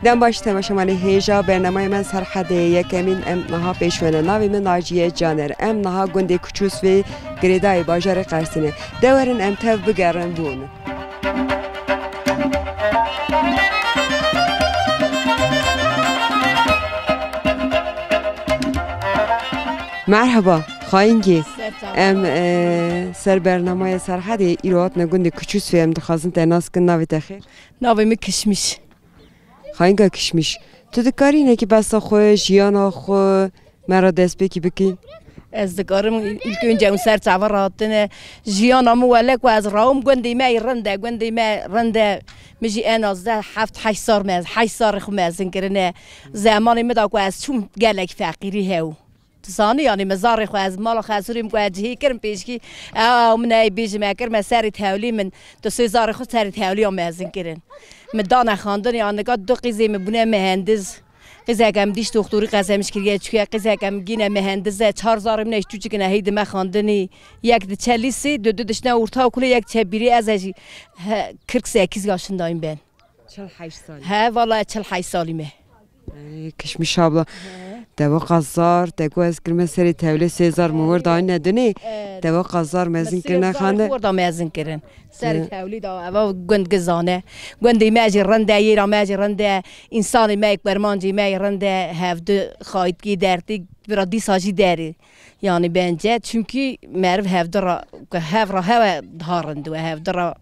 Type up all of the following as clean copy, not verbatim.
دم باش تماشا مالی هیجا برنامه من سرحد یکمین ام نها پیشونه ناوی من ناجیه جانر ام نها گنده کچوس و گریدای باجار قرسینه دورن ام تف بگرن بون مرحبا خاینگی ام سر برنامه سرحد ایراد نگونده کچوس و ام دخوازن تناس کن ناوی تخیر ناوی می کشمیش خاینگا کشمیش تو دکاری نه که بس خو جیانا خو مرا دست بکی بکی از دکارم ایلک اونجا اون سر تعبر راتنه جیانا مولک و از راهم گندی می رنده میجی انازده 7-8 سال مز 8 سال خو مزن کرنه زمانی مدا کو از چون گلک فقیری هاو تصانی یعنی مزار خو از مال خسوریم کو جهی کرم پیشکی او من بیج مکر مسری تاولی من 2000 خو سری تاولی مزن کرن مدان خواندن یعنی که دو قیزی مبونه مهندس قیزه کم دیش دکتری قسمش کردی چون قیزه کم گینه مهندسه 4000 منش تو چی کنه هید ما خواندنی یک چلیسی دو دشنه ورتا کلی یک چبیری از 48 yaşındayım ben. 48 سال. He vallahi 48 salimه. کشمیش abla. دوا قزار دگو از کرم سری تولید 3000 مورد آن ندونی دوا قزار مزین کردن خانه مورد مزین کردن سری تولید آوا گند گزانه گندی ماجی رنده ایرا ماجی رنده انسانی میک برمانجی می رنده هفت خواهدگی درتی برادی ساجی داری یعنی بنجه چونکی معرف هفت را دارند و هفت را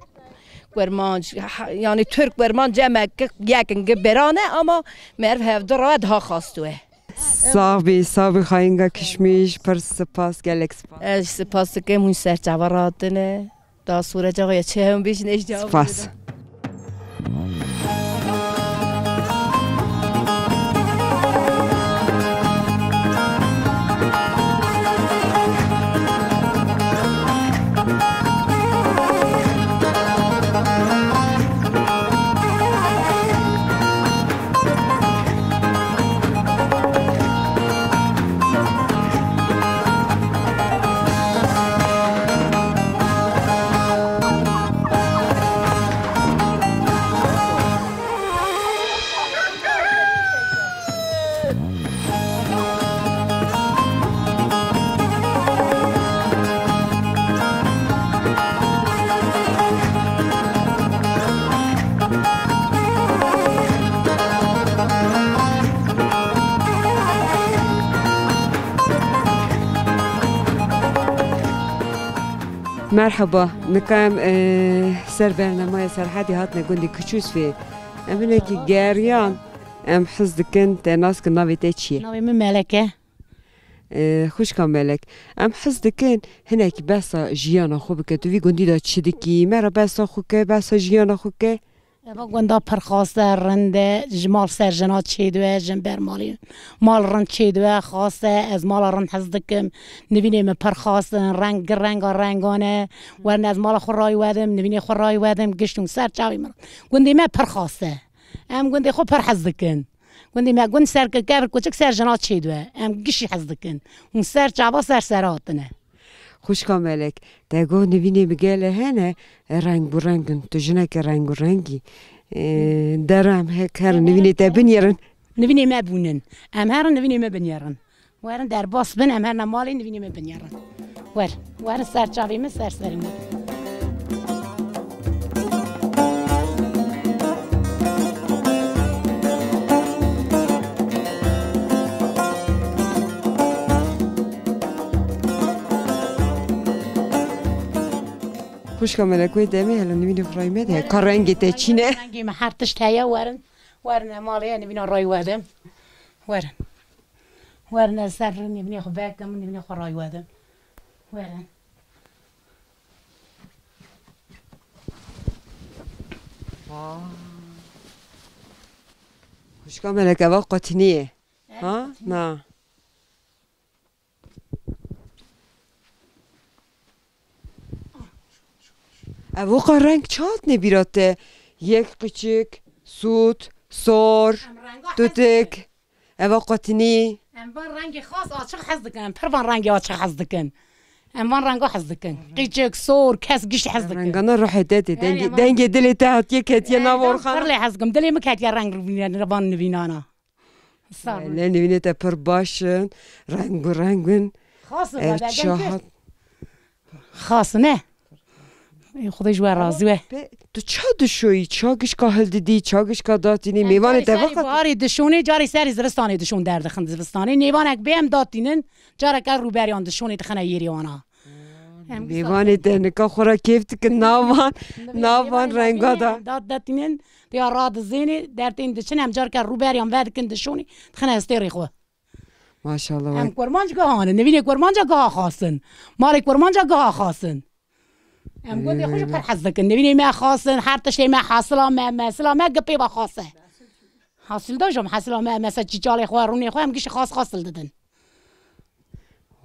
برمانج یعنی ترک برمانج جمع یکن برانه اما معرف هفت را ده خواستوه صاحبی خواهینگا کشمیش پر سپاس گلک سپاس سپاس که من سر جواراتنه دا سوره جاگه چه هم بیش نیش جواب سپاس مرحبا نکام سر برنامه سرحدی هات نگوندی کچوس فی امینه کی گریان ام حس دکن تناس کن ناوی تی چیه ناوی من ملکه خوش کام ملک ام حس دکن هنه کی بسا جیانا خوب که تو وی گوندی دا چی دکی مرا بسا خوب که بسا جیانا خوب که اما گندا پرخواسته رنده جمال سرجنات چیدوه جنبر مالی مال رند چیدوه خواسته از مال رند حزدکم نبینیم پرخواسته رنگانه ورن از مال خورای ودم نبینی خورای ودم گشتون سر چاوی مرد گندی ما پرخواسته ام گندی خو پر حزدکن گندی ما گند سر که کوچک سرجنات چیدوه ام گشی حزدکن اون سر چاوا سراتنه خوش کاملک دگو نبینی بگله هنه رنگ برنگن تو جنه که رنگ برنگی درم هر نبینی تبنیرن نبینی ما بونن ام هر نبینی ما بنیرن ورن در باس بن ام هر نمالی نبینی ما بنیرن ور سر چاوی ما سریم خوش کاملا کوی دمی هلا نبینی فرای میده کارنگی ته چینه رنگی ما هرتش تایا ورن مالی نبینی رای ودم ورن سر نبینی خو باکم نبینی خو رای ودم ورن خوش کاملا که قطنیه ها نه اوقا رنگ چات نبیراته یک قچک سوت سور دوتک اوقا قطنی ام رنگ خاص آچق حزدکن پروان رنگ آچق حزدکن اموان رنگا حز دکن قیچک سور کس گیش حز دکن رنگانا روح داده دنگ دلی تحت یک هتیه ناو اورخانه فرلی حز کم دلی مکت یا رنگ روان نوینانا نه نوینه تا پر باشن رنگون خاصه خاص نه خودش جوار رازوه تو چه دشویی چاگش که هل دیدی چاگش که داتینی میوان تا وقت باری دشونی جاری سری زرستانی دشون درد خند زرستانی نیوانک بهم داتینن جاری که رو بریان دشونی تخنه یریوانا میوان تا نکا خورا کیف تک ناوان رنگا داتینن یا راد زینی در تین دشن هم جاری که رو بریان ود کن دشونی تخنه استری خو ماشاءالله هم کرمانج گهانه نوینه کرمانج گه خاصن مال کرمانج گه خاصن ام قلت خوش بخير حظك نبيني ما خاصن حتى شيء ما حاصله ما مثلا ما قبي با خاصه حاصل دوجم حاصله ما مثلا تجالي خواروني خوام گيش خاص حاصل ددن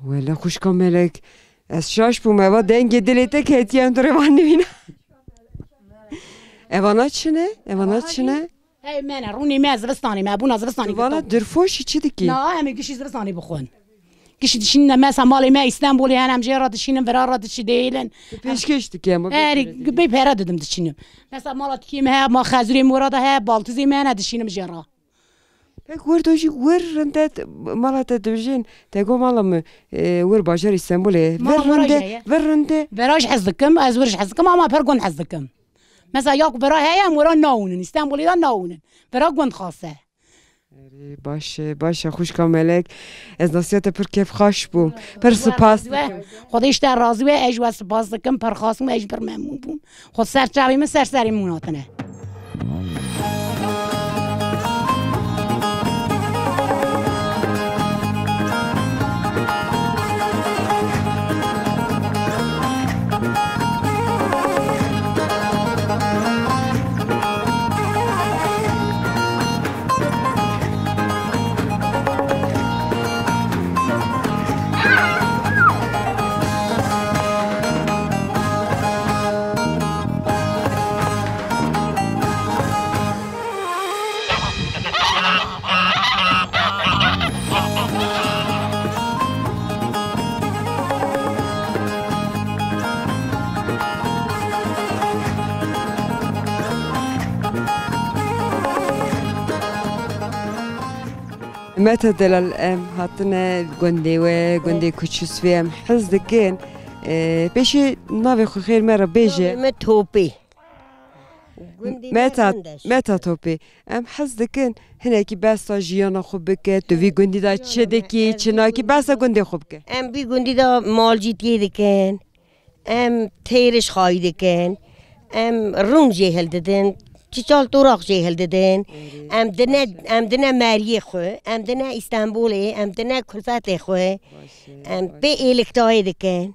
ولا خوش كملك از شاش بو ما دنگ دلته که اتیان تو روان نبینه ایوانات چنه؟ هی من رونی ما زرستانی ما بونا زرستانی ایوانات درفوشی چی دکی؟ نه همه گیشی زرستانی بخون گیشی دشین مثلا مالی ما استانبولی هنم جرا دشینم ورا را دشی دیلن پیشکش دکی اما بی پره دادم دشینم مثلا مالات کیم ها ما خزوری مراده ها بالتزی من دشینم جرا ور دوجی ور رندت مالات دوجین تگو مالم ور باجر استانبوله ور رنده وراج حزكم از ورش حزكم اما پرگون حزكم مثلا یاک برا هیا مورا ناونن استانبولی دا ناونن برا گوند خاصه باشه خوش کاملک از نصیحت پر کیف خوش بوم پر سپاس خودش در راضیه اجوا سپاس دکم پر خاصم اج پر ممنون بوم خود سرچاوی من سرسری موناتنه متى دلال هاتنا جندي كوتشوسوي ام حزدكين بيشي نافي خو خير مرة بيجي متوبي متى توبي ام حزدكين هناكي بس جيانا خوبك تو في جندي دا تشدكي تشناكي بس جندي خوبك ام بي جندي دا مال جيتي دكين ام تيرش خاي دكين ام رون جهل ددن چیچال توراق جهل دادن ام دنه مریه خو ام دنه استانبوله ام دنه کلفت خو ام به الکتای دکن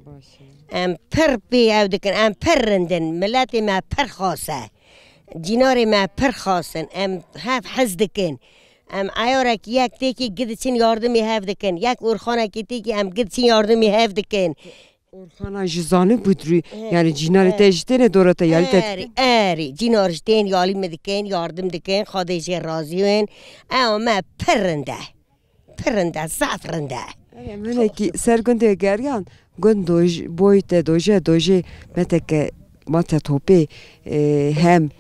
ام پر به او دکن ام پر رندن ملت ما پر خاصه جینار ما پر خاصن ام هف حز دکن ام عیارک یک تیکی گدچین یاردمی هف دکن یک اورخانه کی تیکی ام گدچین یاردمی هف دکن اورخانه جزانه بودری یعنی جینار تجتن دورت یالی اری جینارشتین یالی مدکن یاردم دکن خودش راضیون اما پرنده زفرنده من کی سرگنده گریان گندوج بویت دوجه متک مات توپی هم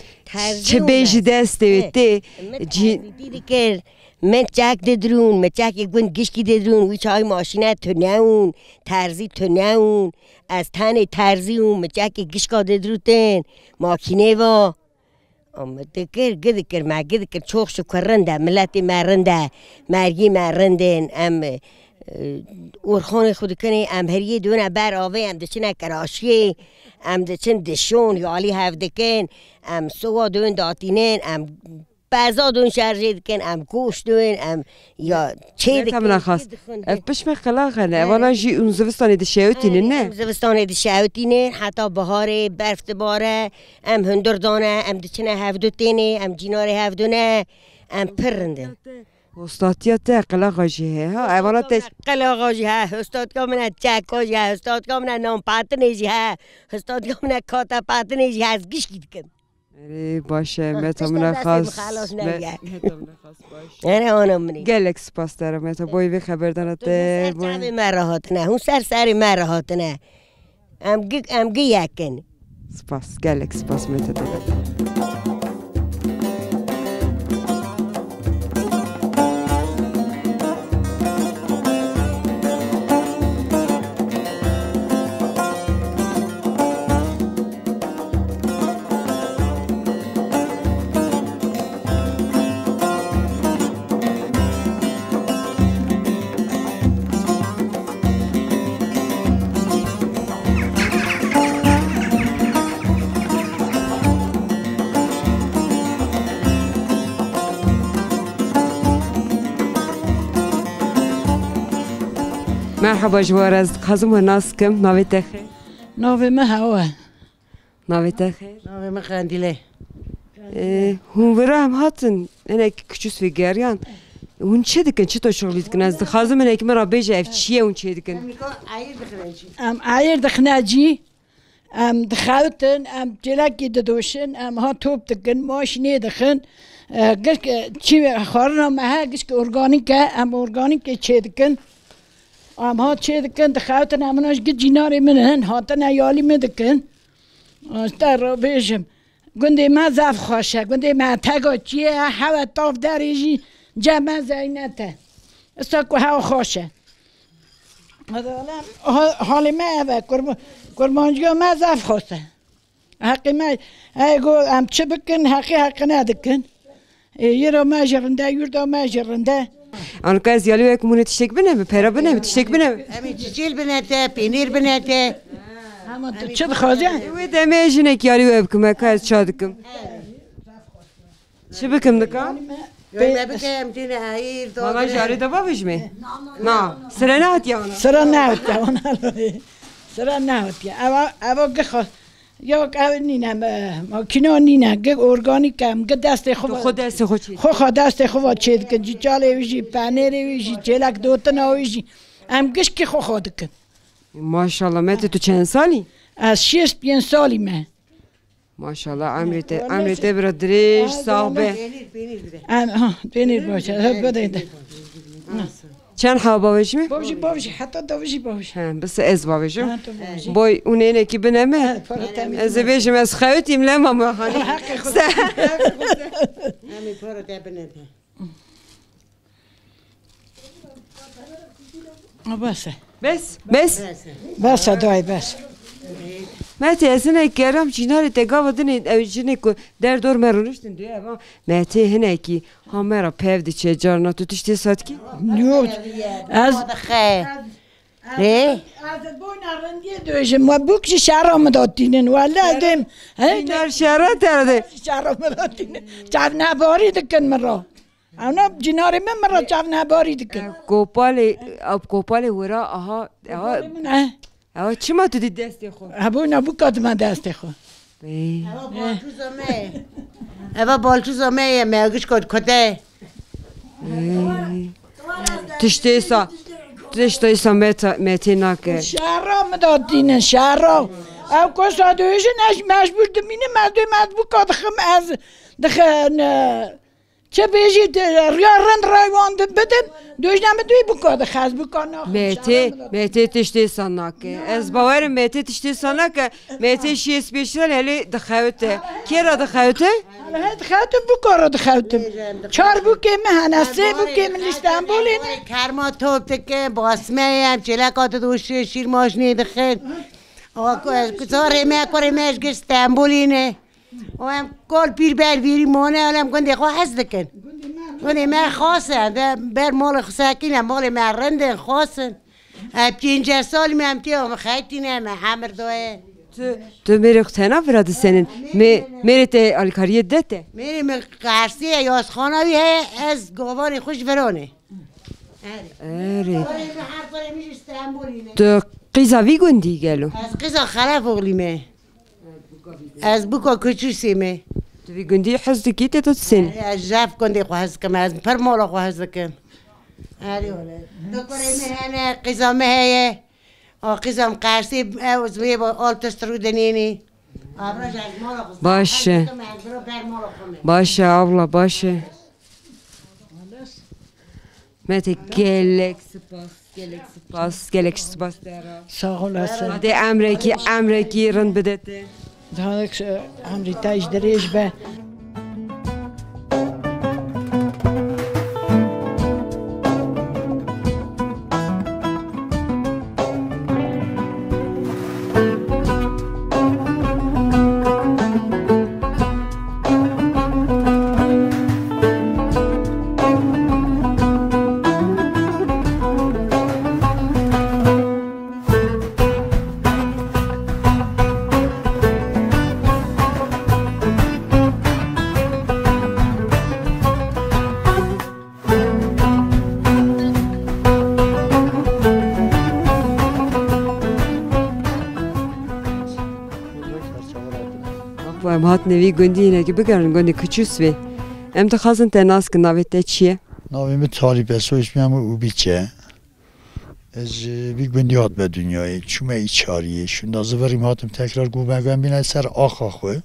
چه بیش دست دیده جی من چک ددرون من چک گوند گشکی ددرون وی چای ماشینه تو نون ترزی تو نون از تن ترزی اون من چک گشکا ددروتن ماکینه و ام دکر ما گدکر چوخ شو کرنده ملت مرنده مرگی مرندن ام اورخان خود کنی ام هریه دونه بر آوه ام دچنه کراشی ام دچن دشون یالی هفدکن ام سوا دون داتینن ام بعضا دون شرجه دکن ام گوش دون ام یا چه دکن من خاص بش مخلاقه نه والا جی اون زوستان دشاوتینه نه زوستان دشاوتینه حتی بهار برفت باره ام هندر دانه ام دچنه هفدوتینه ام جینار هفدونه ام پرنده استادیات قلاقاجی ها ایوانات قلاقاجی ها استاد کا من چکاجی ها استاد کا من نام پاتنیجی ها استاد کا من کاتا پاتنیجی ها از گیش کن باشه متا من خواست نه آنم منی گلک سپاس دارم متا بای وی خبر دانته سر مرهات نه اون سر مرهات نه ام گی یکن سپاس گلک سپاس متا دارم مرحبا جوار از خازم و ناس کم ناویت خیر ناوی ما هوا ناویت خیر ناوی ما خندیله هم ورا هم هاتن اینه کچوس وی گریان اون چه دکن چه تو شغلی دکن از خازم اینه که مرا بیجه اف چیه اون چه دکن ام عیر دخناجی ام دخاوتن ام جلکی ددوشن ام ها توب دکن ماشینی دخن گشک چی خارنا مها گشک ارگانیکه ام ارگانیکه چه دکن ام ها چه دکن دخاوتن امناش گی جیناری منهن هاتن ایالی مدکن استر رو بیشم گنده ما زف خوشه گنده ما تگا چیه هوا طاف دریجی جمع زینته استاکو هوا خوشه حالی ما اوه کرمانجگاه ما زف خوسته حقی ما گو ام چه بکن حقی ندکن یه را ما جرنده یوردا ما جرنده آن که از یالی و کمونه تشتک بنه پیرا بنه تشتک بنه امی چیل بنته پینیر بنته اما چه بخوازی؟ و دمه جنه که یالی و بکم که از چا دکم چه بکم دکم؟ بکم دینه هیر ماما جاری دبا بجمه نه سر نه هات یانا سر نه هات یانا سر نه هات یانا اما گخوا یا که نینه ماکینا نینه گه ارگانیک هم گه دست خود دست خود چی؟ خود دست خود چید کن جیچاله ویجی پنیره ویجی چلک دوتنا ویجی هم گش که خود کن ماشاءالله مت تو چند سالی؟ از 6-5 سالی من ماشاءالله عمرت برادریش صاحبه پنیر باشه بده چند حوا باوشی؟ باوشی حتی دوشی باوشی بس از باوشم بای اون اینه که بنامه از بیشم از خواهتیم لما ما خانی همی پارو تبنده بس دای بس ماتی اصلا کردم چیناری تگاه ودنید اوجینه کو در دور مرونشتن دوی اما ماتی هنه کی همه پیفدی چه جارنا تو تشتی سات کی نیوت از خیر نه از بوین رنگی دویشم ما بوکش شهرام دادینن ولی دیم اینار شهرام ترده شهرام دادینن چاو نباری دکن مرا اونا جناری من مرا چاو نباری دکن کوپال ورا آها چی ما تو دی دستی خو؟ ابو کات من دستی خو. ابا بالتوزا میه میگوش کد کده. تشتی سا میتی نکه. شهرام دادین شهرام. او کجا دویش نش مجبور دمینه مجبور کات خم از دخن چه بیشی ریارند رایوان بدن دویش نمیدوی بکاد خاص بکانه میتی تشتی ساناکه از باورم میتی تشتی ساناکه میتی شیس بیشتر هلی دخوته کی را دخوته؟ دخوته بکار دخوته 4 بوکه مهنه 3 بوکه من استانبولی کرما توپ که باسمه هم چلکات دوش شیر ماشنی دخل کساره میکره میش که استانبولی نه و هم کل پیر بر ویری مونه علم کنده خواه حس دکن کنده من خواستن بر مال ساکینه مال من رنده خواستن 5 سالی من تیام خیتینه من حمر دوه تو میری اختینا فراد سنین میری ته الکاریه دته میری من قرصیه یاس خانوی از گوانی خوش ورانه اره تو قیزاوی گندی گلو از قیزا خلاف اغلیمه از بوکا کچوسیمه تو وی گندی حس دکیت تو سن از جاف گندی خواهد کم از پر مالا خواهد کم آره ولی تو کاری مهنه قیزا مهیه قیزام قرصی از وی با آلتسترو دنینی باشه باشه abla باشه مت gelek spas dera Sağ olasın. hadi emreki rın bedete Daha hamri taş derej be. Em hat nevi gundine ki bigern gundi küçüs ve em de xazın tenas ki navette çiye Navimi Talip Eso ismim Ubiçe. Ez bir gündü hat be dünyayı. Çüme içariye. Şunda zıvarım hatım tekrar gubegen bine ser axaxı.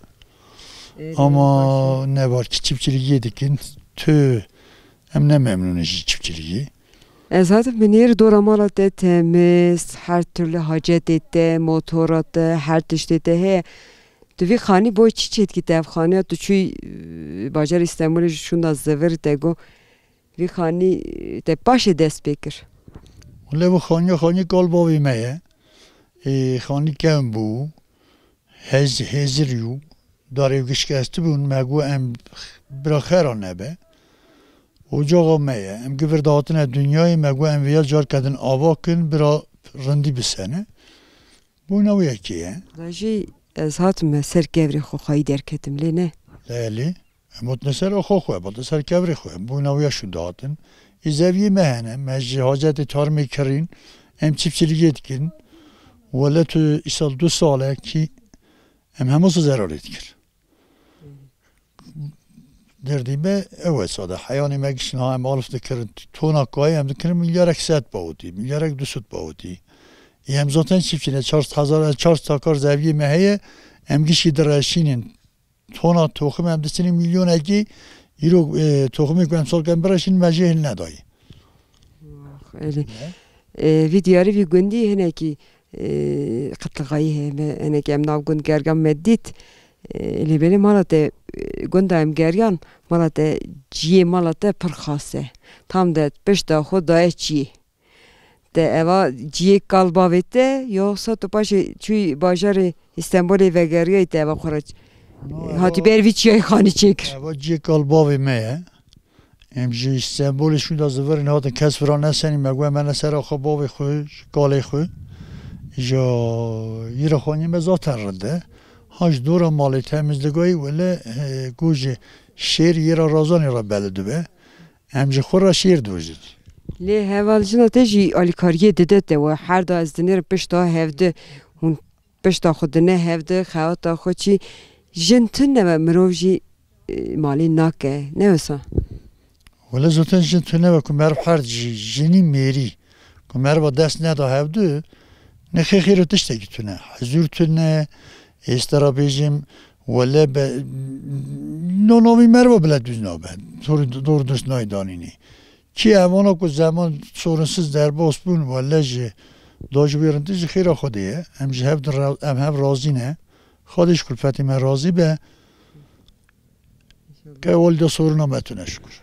Ama ne var ki çiftçiliği yedikin tü hem ne memnunuz çiftçiliği. Ez hatim binir doramala de temiz her türlü hacet ette motorat her tişte he Dvi khani boy çiçet ki dev khani tu çuy bajar İstanbul'e şunda zıvır tego vi khani te paşe despekir. Ulle bu khani galbavi meye. Khani kem bu. Hezir yu. Darev gişkesti bun megu em bırakır nebe. Ocağa meye. Em güver dağıtına dünyayı megu em viyal jar kadın avakın bira rındi bir sene. Bu ne uya ki ya? Daji ez hatim ser kevri xoxayı derketim le ne? Leyli. Emot neser o xoxu. Bada ser kevri xo. Bu ne uya şu dağıtın. İzeviye mehene. Mecli haceti tarmi kirin. Em çiftçiliği etkin. Vele tu isal 2 sale ki em hemusu zarar etkir. Derdime evet sada hayani megişin ha em alif dikirin tona koy em dikirin milyarek set bağıdi milyarek dusut bağıdi em zaten çiftçine 4000 takar zeviye meheye em gişi diraşinin tona tohum em disinin milyon eki euro tohumu koyam solken biraşin mecehil nedayı Öyle. Videoları vi gündi hene ki qatlıqayı hene ki em nav gund gergan meddit li beni malate gundayım geryan malate ciye malate pırxase tam da beş da xudaya ciye de eva ciye kalba vette yoksa tu paşe çuy bajarı İstanbul'e ve geriye de eva xuraç hati berviç yay xani çekir eva ciye kalba ve meye em ji İstanbul'e şu da zıvırın hatın kes vran neseni megwe mene sera xaba ve xu gale xu jo yira xani me zaten rinde Hac dora mali temizliği vele guji şehir yera razani ra beledi be. Emci xora şehir dojid. Le hevalcına teji alikariye dedet de ve her da az dinir beş da hevde hun beş da xudine hevde xawata xoçi jintun ne mrovji mali nake ne olsa. Vele zaten jintune ve kumer her jini meri. Kumer va dest ne da hevde ne xexiru tişte gitune. Hazur tune استرابیجیم ولی به نونامی مرو بلد دوز نابد دور دوست نایدانینی کی اوانا که زمان سورنسز در باس بون ولی جه داج بیرنتی جه خیره خودیه هم جه هم رازی نه خودش کلفتی من رازی به که ولده سورنا بتونه شکر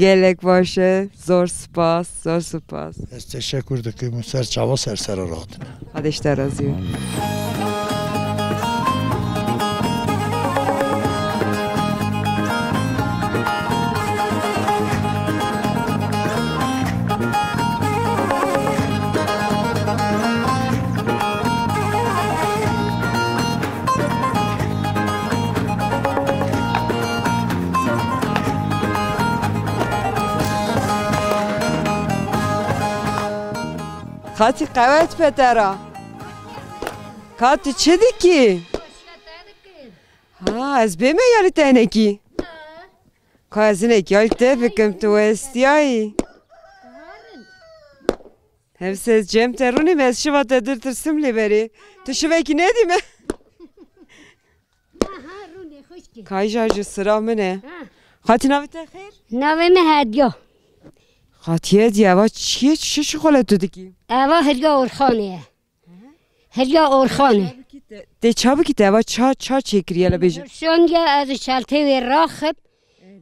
Gelek باشه zor spas از تشکر دکیم سر چوا سر راتنه hadi işte razıyım Kati qavet petera. Kati çedi ki? Ha, ez bime yali tane ki. Kazine ki yali te fikim tu estiyai. Hepsi cem teruni mes şiva tedirtirsim li beri. Tu şive ki ne dime? کای جاج sıra منه خاطی نویت خیر نویم هدیا خاطیه دیوا چیه چه شغله تو دیگی اوا هدیا اورخانه هدیا اورخانه ده چا بکی دیوا چا چکریه لبیجه شونگه از شلته و راخب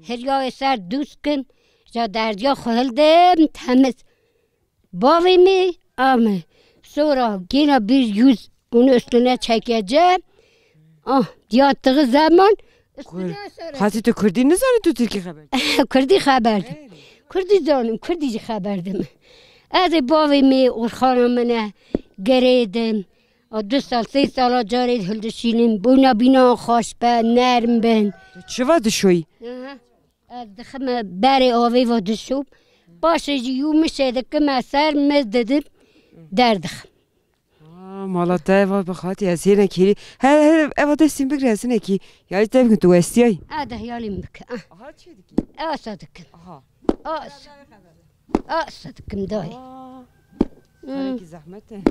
هدیا سر دوست کن جا دردیا خهلدم تمیز باوی می آمه sonra yine bir yüz onun üstüne çekeceğim. Yattığı zaman خاطی تو کردی نزاری تو ترکی خبر Kürdi haberdim. Kürdi zanım, Kürdici haberdim. Az babamı Urxanamına geredim. 2 سال 3 سال جاری هلدشینیم بونا بینا خوش به نرم بن. چه واد شوی؟ از دخم بری آوی و دشوب باشه جیو میشه دکم اثر مزددم دردخم. مالات ایوا بخاطی از هر نکیری هر ایوا دستیم بگیر از نکی یاری تیم که تو استیای ده یالیم بکن آها چی دیگه آسادکم آسادکم دای خالی زحمته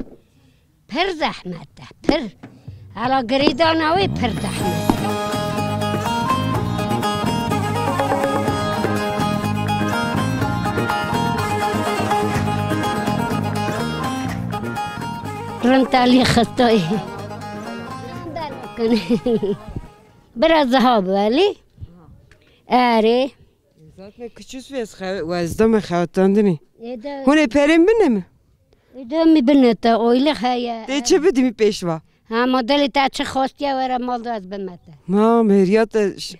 پر زحمته پر حالا گریدان اوی پر زحمته رنتالی خستایی biraz daha böyle اره zaten küçük ve azdam xawtandini hone perim bine mi mi binete öyle haya de çe bidimi peşva ha modeli ta çe xostiya vera malda az binete ma meriyat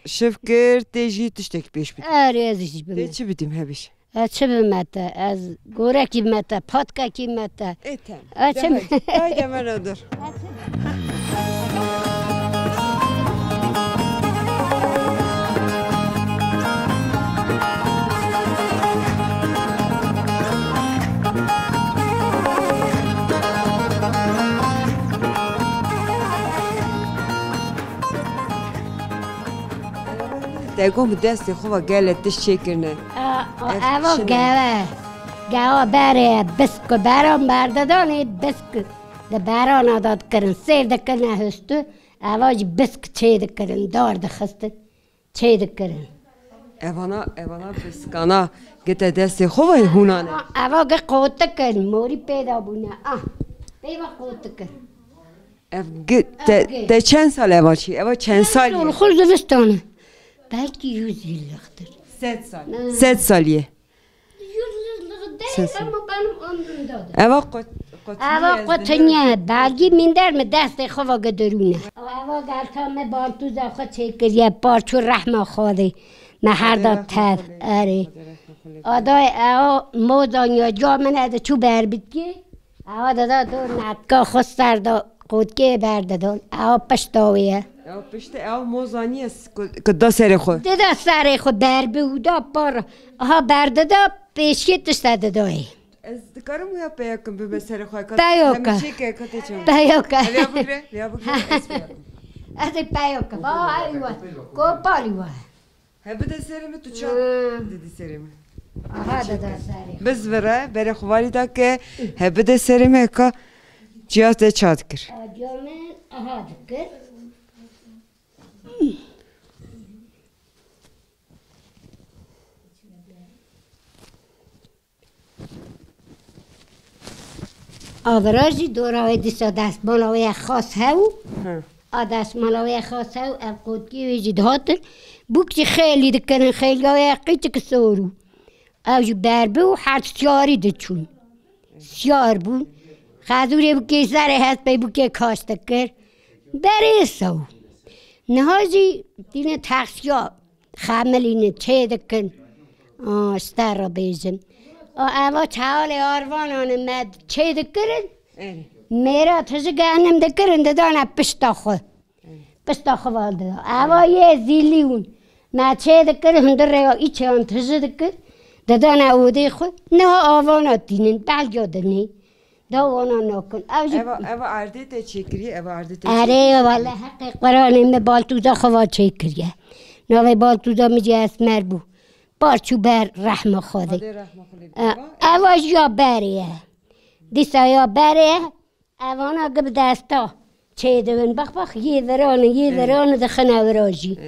şefker teji tiştek peş bid اره از hiç de binete çe bidim hebiş çe binete az gorek binete patka binete etem haydi hemen odur دايقوم بدستي خوبا قالت تشيكرنا اوا گاوا بره بسک برام بردادانی بسک ده بران آداد کرن سیر دکنه هستو اواج بسک چه دکرن دار دخسته چه دکرن اوانا بسکانا گتا دستي خوبا هونانه اوا گه قوت کن موری پیدا بونه پیدا قوت کن ده چند سال اوا چی؟ اوا چند سالیه؟ خود دوستانه belki 100 yıllıktır. 7 saliye. 100 yıllık değil ama benim ömrümdedir. Eva قطنیه belki minder mi دست خوا گدرونه. اوا گلتام بالتو زخوا چکریه پارچو رحمه خواهی محردات تف اره. آدای اوا موزان یا جا من از چو بر بیدگی اوا دادا دور نتگاه خود سردا قودگی بردادون اوا پشتاویه. پشت او موزانی است کدا سر خود دیده سر خود بر بودا بار ها برده پیشی تشتده دایی از دکارم یا پیاکم به سر خود پیاکم همیشه که کتی چون پیاکم لیا بگره از پیاکم ایوه کوپالی وای هبده سرم تو چا دیدی سرم آها داده سری بس برای خوالی دا که هبده سرم که جیاز ده چاد کر جامن آها دکر آوراجی دورای دیسا دست ملاوی خاص هاو دست ملاوی خاص هاو قدگی ویجی دهاتر بوکی خیلی دکنن خیلی های قیچه که سورو اوجی بربه و هر سیاری دچون سیار بون خازوری بوکی سر هست بی بوکی کاشته کر بره سو نهاجی دینه تخصیا خاملینه چه دکن ستر را بیزم اما چهال آروانان مد چه دکرن میرا تجه گهنم دکرن دادانا پشتا خود والده اما یه زیلیون ما چه دکرن هندر ریا ایچه آن تجه دکر دادانا اوده خود نه آوانا دینن بلگا دنی دوانا نکن اوا عرده تا چکری اوا عرده تا اره والا حق قرآن بالتوزا خوا چکریه نوی بالتوزا میجی اسمر بو بارچو بر رحم خوده اواج یا بریه دیسا یا بریه اوانا گب دستا چه دوین بخ یه دران دخن اوراجی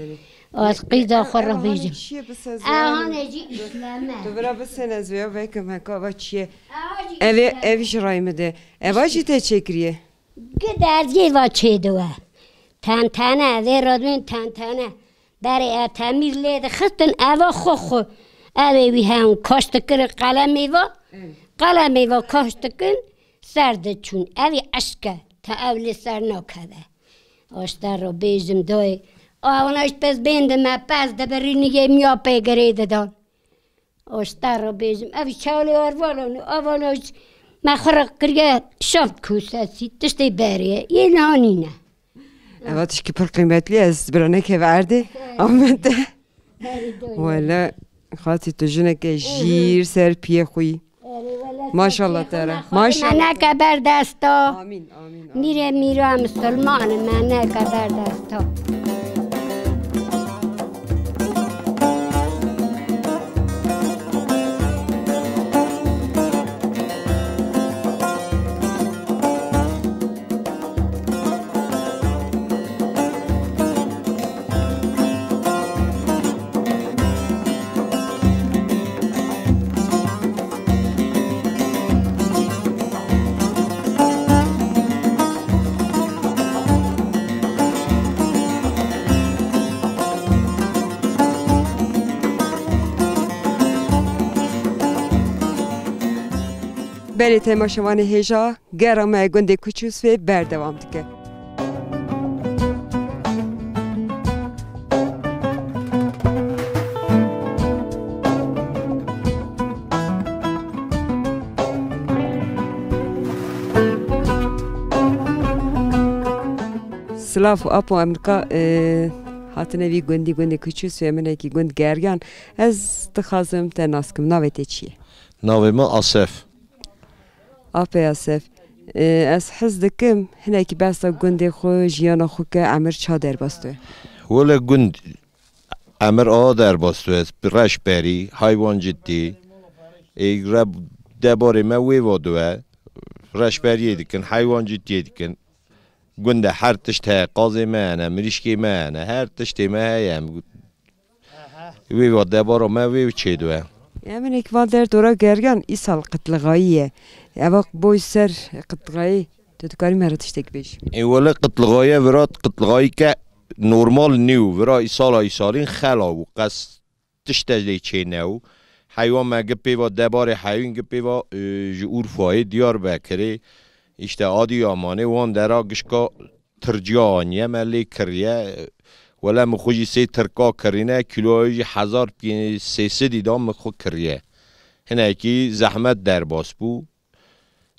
از قیدا خور بیجم چیه بسازی؟ آهانه جی اسلامه تو برا بسن از ویا ویکم هکا و چیه؟ اویش رای مده اواجی ته چکریه؟ درجی و چه دوه تن وی رادوین تن برای تمیز لید خستن اوا خو اوی وی هم کاشت کر قلمی و کاشت کن سرد چون اوی عشقه تا اولی سر نکده آشتر رو بیجم دوی آوناش پس بینده ما پس دبرینی میا پیگریده دان آشتر رو بیجم اوی چالی آوناش ما خرق کریه شفت کوساسی تشتی بریه یه نانینه اواتش که پر قیمتلی از برانه که ورده آمده ولی خاطی تو جنه که جیر سر پیه خوی ماشالله تره ماشالله منه که بر دستا آمین میره مسلمان منه که بر دستا بله تماشاوان هیجا گرامه گنده کوچوس و بردوام دیگه سلاف و اپو امریکا هاتنه وی گنده کوچوس و منه که گند گرگان از تخازم تناسکم ناویته چیه؟ ناوی ما آصف آپی آصف از حز دکم هنه که بستا گنده خو جیانا خو که عمر چا در باستوه؟ ولی گند عمر آ در باستوه برش بری حیوان جدی ایگره دباره ما وی وادوه رش بری دیکن حیوان جدی دیکن گنده هر تشت قاضی مانه مریشکی مانه هر تشت ما هیم وی واد دباره ما وی چه دوه یعنی اکوال در دورا گرگان ای سال قتلغاییه اواق بوی سر قتلغایی تو کاری مراتش تک بیش ای ولی قتلغایه ورات قتلغایی که نورمال نیو ورا ای سالین خلا و قص تشتجلی چه نو حیوان ما گپی و دبار حیوان گپی و جور فای دیار بکری اشته آدی آمانه وان درا گشکا ترجیانیه ملی کریه ولی مخوجی سی ترکا کرینه کیلویی 1300 دام مخو کریه هنه کی زحمت در باس بو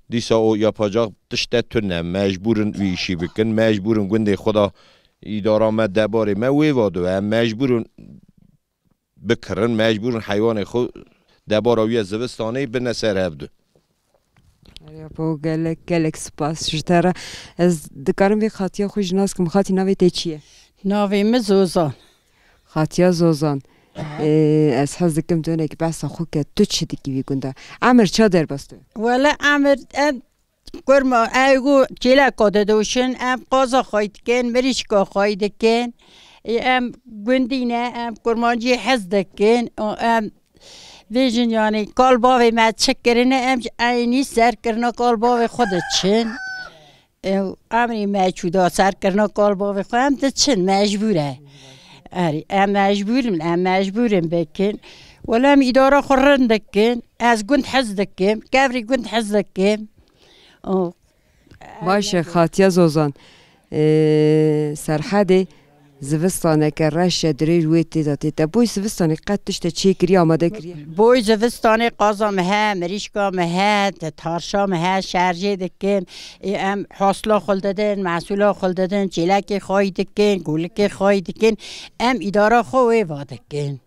دیسا او یا پاجاق تشته تونه مجبورن ویشی بکن مجبورن گنده خدا ایدار آمد دباره ما وی وادو هم مجبورن بکرن مجبورن حیوان خود دباره وی زوستانه بنسر هفدو با گلک سپاس جتره از دکارم بی خاطیا خوش ناس کم خاطی نوی تی چیه؟ ناویم زوزان خاطیا زوزان از حز دکم دونه که بحثا خود که تو چی دیگی بی گنده عمر چا در باستو؟ ولی عمر گرما ایگو جیلا کده دوشن قازا خواهید کن مریشکا خواهید کن گندینه گرمانجی حز دکن ویژن یعنی کالباوی ما چکرینه اینی سر کرنا کالباوی خودت چن امری مجبوره سر کرنا کالباوی خودم ده چن مجبوره آری مجبورم بکن ولم اداره خورن دکن از گند حز دکم کبری گند حز دکم باشه خاطیا زوزان سرحده زوستانه که رش دری روی تیزاتی تا بوی زوستانه قدش تا چی کری آماده کریه؟ بوی زوستانه قازم ها مریشکام ها تارشام ها شارژه دکن حاصلا خلددن محصولا خلددن چیلک خواهی دکن گولک خواهی دکن اداره خوی وادکن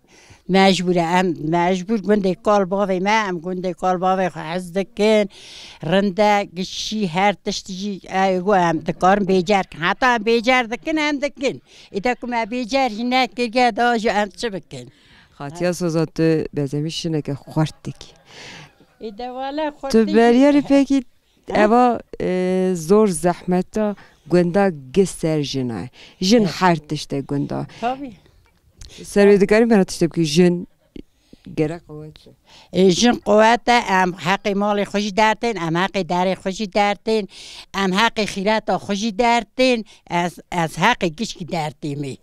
مجبور گنده کالباوی ما گنده کالباوی خواهز دکن رنده گشی هر تشتی ایگو دکارم بیجار کن حتی بیجار دکن دکن ایتا کم بیجار هنه کرگه داجو چه بکن خاطیا سوزان تو بزمیشونه که خورد دکی ایتا والا خورد تو بریاری پکی اوا زور زحمتا گندا گسر جنای جن هر تشته گندا tabii. سروی دکاری مرا تشته بکی جن گره قوت جن قوت ام حق مال خوشی دارتین ام حق داری خوشی دارتین ام حق خیرات خوشی دارتین از حق گشکی دارتیمی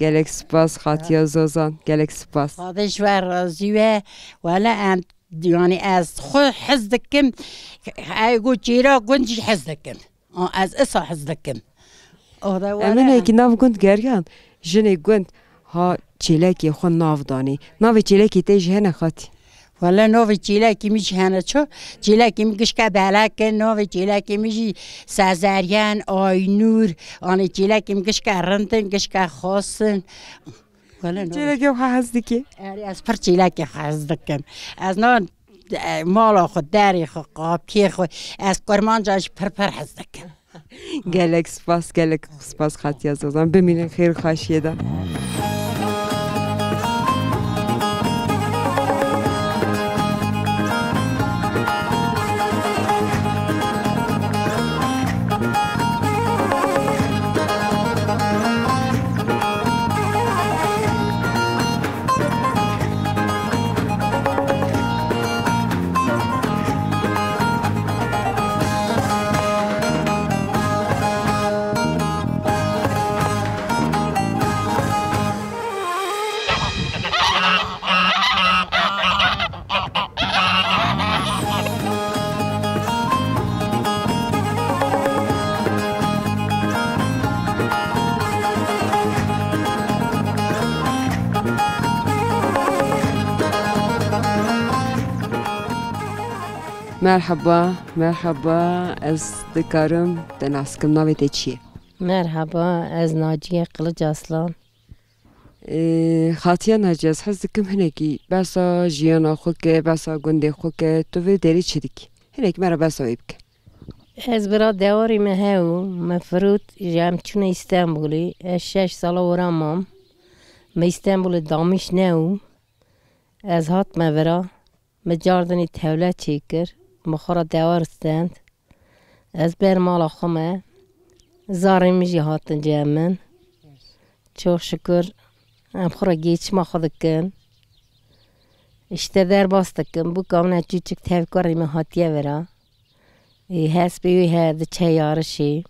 گلک سپاس خاطیا زوزان گلک سپاس خودش و راضیه ولی ام yani از خود حز دکم ایگو چیرا گنجی حز دکم از اصا حز دکم امینه که ناو گند گریان جنه گند ها چیلکی خود ناو دانی ناو چیلکی تیج هنه خاطی ولی ناو چیلکی میشه هنه چو چیلکی میگش که بلکه ناو چیلکی میشه سازریان آینور آنه چیلکی میگش که رندن گش که خواستن چیلکی ها هستی که؟ از پر چیلکی حز دکم از نان مالا خود داری خود قابکی خود از کرمان جاش پر حز دکم گلک سپاس خاطیا زوزان ببینین خیر خوشیه دا مرحبا از دکارم دناسکم ناویت چیه؟ مرحبا از ناجیه قلج اصلان خاطیا ناجیه از حز دکم هنگی بسا جیانا خود که بسا گنده خود که تو وی داری چی دیگی؟ هنگی مرا بسا وی بکن از برا دواری مهو مفروض جام چون استانبولی 6 سال ورامم ما استانبول دامیش نو از هات مورا مجاردنی تولد چیکر مخورا دوار استند از بر مالا خمه زاری میجی هاتن جامن چوخ شکر ام خورا گیچ ما خودکن اشته در باستکن بو کامنا چوچک تفکاری من هاتیه ورا هست بیوی هرده چه یارشی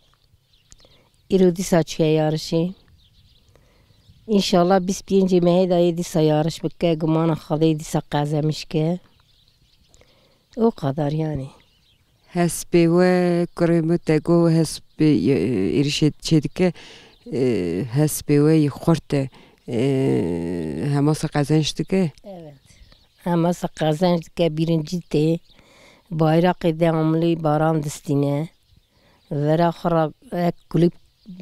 ایرو دیسا چه یارشی انشالله 25 مهی دایی دیسا یارش بکه گمان خواهی دیسا قزمش که او قدر یعنی هست بیوه کرمت دگو هست ایرشید چه دیگه هست بیوه خورده هماس قزنش دیگه هماس قزنش دیگه بیرنجی ته bayrak devamlı baran destine ve ahira kulüp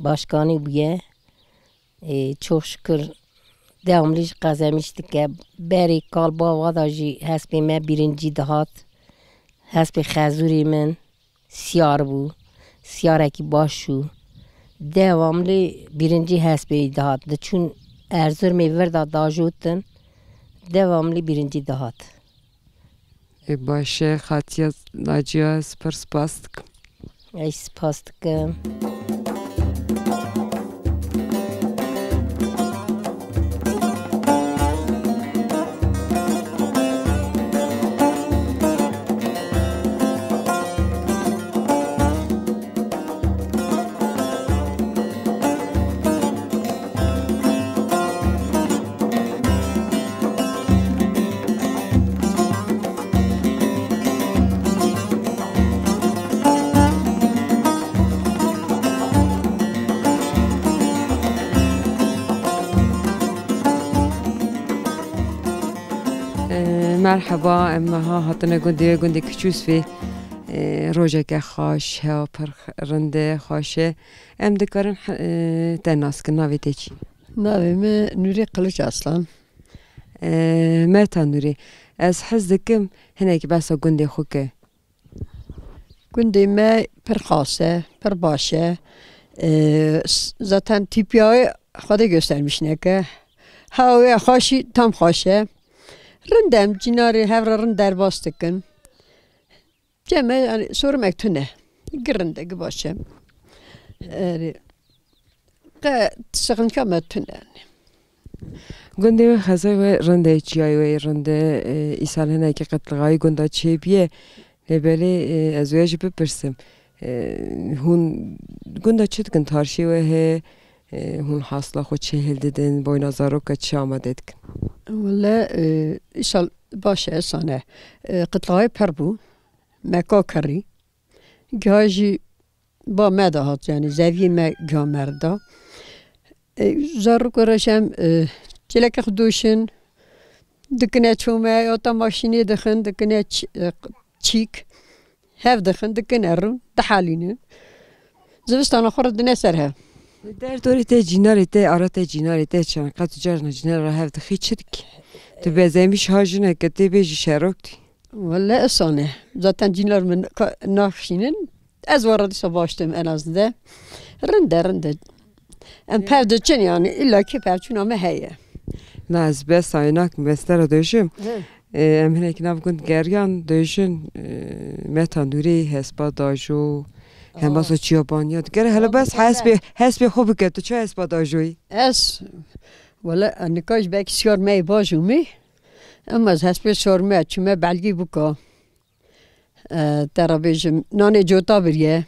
başkanı biye çok şükür devamlı kazanmıştık ki beri kalba vadacı hasbime birinci dahat hasbi khazuri min siyar bu siyar ki başu devamlı birinci hasbi dahat da çün erzur meverda dajutun devamlı birinci dahat باشه خاطیا ناجیا سپر سپاس دکم ای سپاس دکم مرحبا امها هاتنا گنده کچوس فی روزه که خوش ها پر رنده خوشه ام دکارن تناس که ناویده چی؟ ناویم نوری قلج اصلا متا نوری از حز دکم هنه که بسا گنده خو که گنده ما پر خاصه پر باشه zaten tipi خدا göstermiş ne ki hava خوشی tam خوشه رندم جناری هفر رند در باستکن جمع سور مکتونه گرنده باشم تشغل كما تنان گنده و خزای و رنده چیای و رنده ایسال هنه که قطلقای گنده چه بیه لباله از ویاج بپرسم هون گنده چه دکن تارشی و هون حاصله خود چه هل ددن بای نظارو که چه آمده دکن والله ایسال باشه سانه قطلقای پر بو مکا کری گاجی با مده هات یعنی زوی ما گا مردا زارو کرشم چلک خدوشن دکنه چومه یا تا ماشینی دخن دکنه چیک هف دخن دکنه رو تحالینه زوستان آخر دنیا سرها در دوری ته جیناری ته آرات جیناری ته چون قط جارنا جینار را هف دخی چدک تو بزمیش هاجونه که تی بیجی شروکتی والله اصانه zaten جینار من ناخشینن از وارد سباشتم en az da رنده ام پرده چن yani illa ki perçun ama heye نه از بس aynak مستر دوشم ام هنک نافگون گریان دوشن متان دوری حساب داجو هم باسو چیابانیا دیگر حالا بس حسب خوب که تو چه حساب داجوی اس ولا نکاش بک سیار می باجومی اما از حسب سرمه چمه بلگی بکا ترابیجم نان جوتا بریه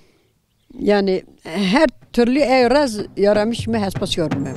yani her türlü evraz yaramış mı hesaplıyorum ben.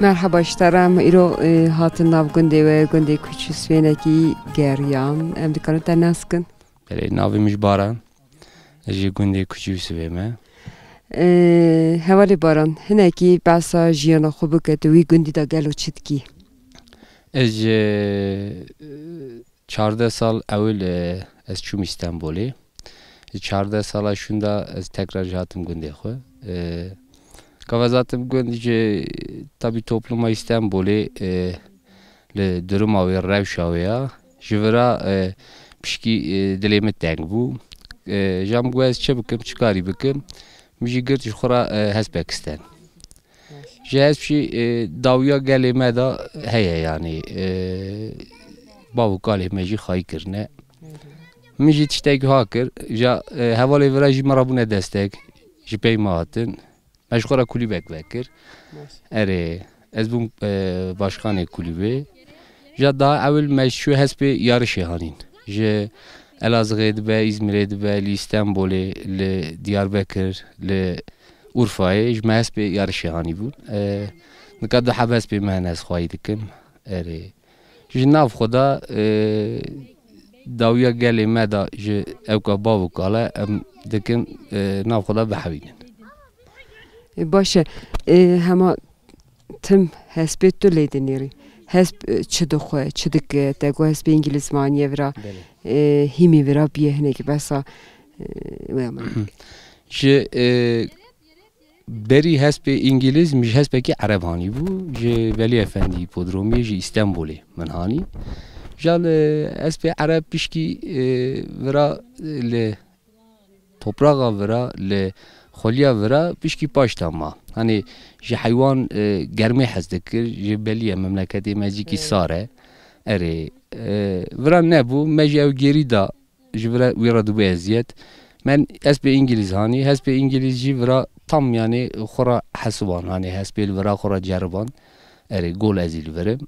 مرحبا اشترم ایرو هاتن ناو گنده و گنده کوچی سوینه کی گریان ام دکانو تناس کن بله ناوی مش باران اجی گنده کوچی سویمه حوالی باران هنه کی بسا جیانا خوبه که دوی گندی دا گلو چید کی از 14 سال اول از چوم استانبولی 14 سال شوندا از tekrar جاتم گنده خو Kavazatım göndice tabi topluma İstanbul'e le durum avı revşavıya jivra pişki dilemet deng bu jam güez çabukım çıkari bakım müji gırt jukura Hazbekistan jaz pişi davya geleme da heye yani bavu kaleme ji haykırne müji tiştek hakır ja havale viraj marabune destek jipey maatın مشغول کلیبک وکر اره از بوم باشخانه کلیبه جدا اول مشروع هست به یارشی هانین جه الازغه دبه İzmir'e دبه لی لی دیاربکر لی اورفای جمع هست به یارشی هانی بود نکات ده حب هست به مهن از خواهی دکم اره جه ناف خدا داویا گلی مدا جه اوکا باو کالا دکم ناف خدا بحوینن باشه همه تم حسب تو لیدنیری حسب چه دخواه چه دکه تگو حسب انگلیس معنیه ورا هیمی ورا بیه هنگی بسا جه بری حسب انگلیس میشه حسب که عرب هانی بو جه ولی افندی پودرومی جه استانبولی من هانی جال حسب عرب بیشکی ورا ل toprağa ورا ل خلیا ورا پیشکی پاشت ما hani جه حیوان گرمی حس دکر جه بلیه مملکتی مجیکی ساره اره ورا نبو مجی او گری دا جه ورا ویرا دو بیزیت من حسب انگلیز هانی حسب انگلیزی ورا tam yani خورا حسوان hani حسب ورا خورا جربان اره گول ازیل ورم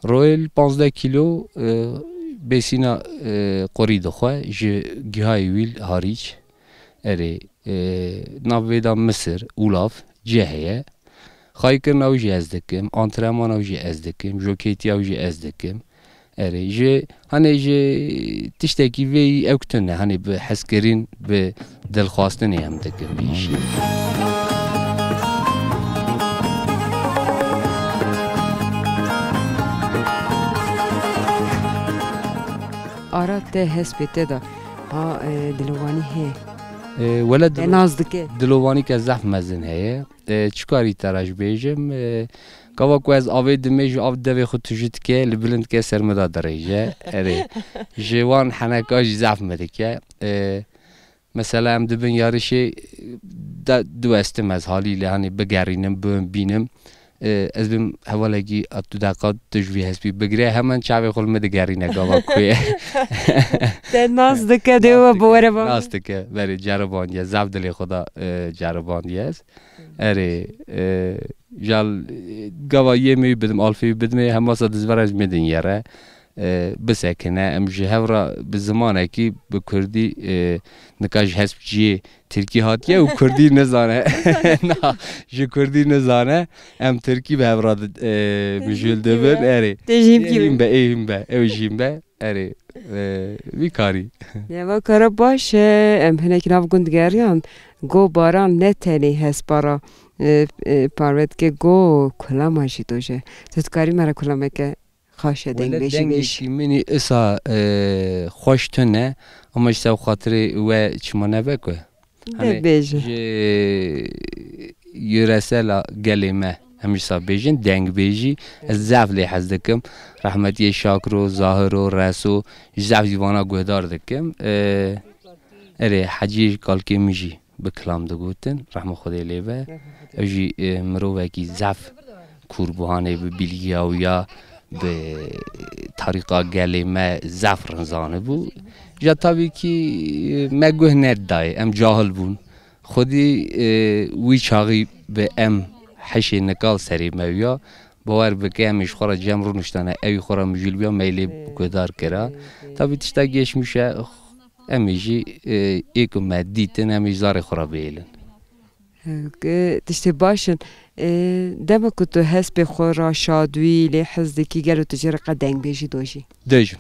رویل 15 کیلو بسینا قری دخواه جه گیهای ویل هاریچ اره ناویدا مصر اولاف جهه خایکر ناوجی از دکم آنترمان ناوجی از دکم جوکیتی ناوجی از دکم اره جه هنی جه تشتکی وی اکتنه هنی به حسکرین به دلخواستنی هم دکم بیشی آرا ته هسپیته دا ها دلوانی هی ولد نازدکه دلوانی که زحف مزن هیه چکاری تراش بیجم کاوا کو از آوی دمیج آو دوی خود تجد که لبلند که سرمدا دریجه اره جوان حنکاش زحف مده که مثلا ام دبن یارشی دو استم از حالی لحنی بگرینم بینم از بیم حوالگی اتو دقیقات تجوی هستی بگیره همان چاوی خل مده گرینه کاوا کویه نازدکه دیو بوره با نازدکه بله جربانیه زحف دلی خدا جربانیه است اره جال گاوا یه می بدم آلفی بدم هم واسه دزبرش میدن یاره بسکنه امجه هورا به زمانه کی به کردی نکاش حسب جی ترکی هاتیه و کردی نزانه نه جو کردی نزانه ام ترکی به هورا مجول دبن اره تجیم به اوجیم به اره بیکاری یا کار باشه ام هنک ناو گندگریان گو باران نتنی هست بارا پاروت که گو کلام هاشی دوشه تذکاری مرا کلامه که خاشه دنگ بشی بشی منی اسا خوش تنه اما جسا خاطر و چما نبکه بیجه یرسل گلیمه همیشه بیجن دنگ بیجی از زعف لی حز دکم رحمتی شاکر و ظاهر و رسو زعف دیوانا گهدار دکم اره حجی کالکی میجی بکلام دگوتن رحمه خدا لیبه اوجی مروه کی زعف کوربوهانه به بیلیاویا به طریقه گلیمه زعف رنزانه بود جا تابی که مگوه ندای ام جاهل بون خودی وی چاقی به ام حشی نکال سری مویا باور بکه همیش خورا جمع رو نشتانه اوی خورا مجول بیا میلی بگدار کرا تابی تشتا گیش میشه همیشی ایکو مدیتن همیش زار خورا بیلن تشتی باشن دم که تو حس به خورا شادوی لی حس دکی گلو تجربه قدنگ بیشی دوشی دیجم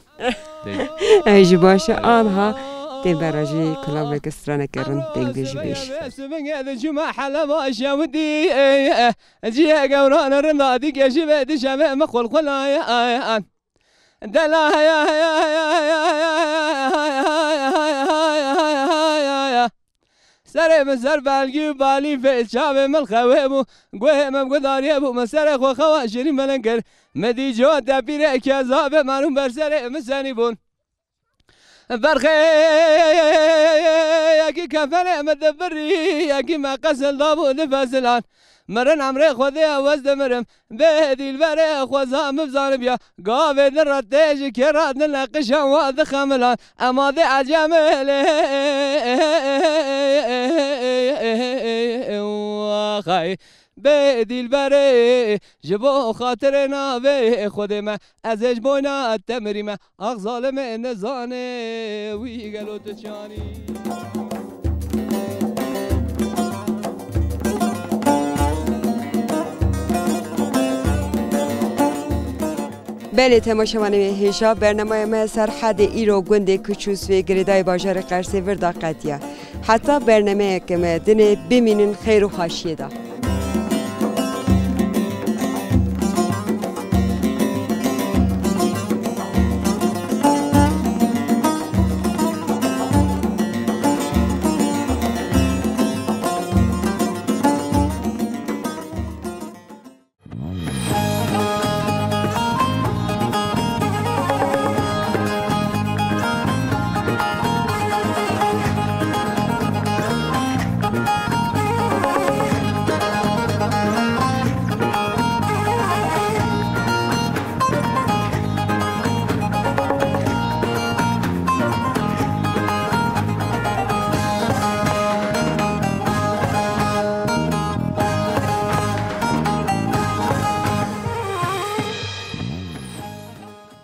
ایجی باشه آنها تیم براجی کلام بکسترانه کرن دنگ بیشی بیش جمع حلبا شاودي جي قوران رنادي كشي بدي شمع مخل خلايا دلا يا سر مسر بالگی بالی فیل شاب مل خوابو گوه مم گداری بو مسر خو خواشری ملنگر مدی جو دبیره که زاب منو بر سر مسنی بون برخه یکی کفن مدبری یکی مقصل دابو نفسلان مرن عمره خودی آواز دمرم به دیل بره خوزام بزانم بیا گاوه دراتش که راد نلقش واد خملان اما ده عجمله خای به دیل بره جبو خاطر ناوه خودم ازش بوینا تمریم آخ ظالم نزانه وی گلو تو چانی بله تماشاوانه هیشا برنامه ما سرحد ایرو گنده کچوس و گریدای باجار قرص وردا قدیه حتی برنامه که ما دنه بمینن خیر و خاشیه دا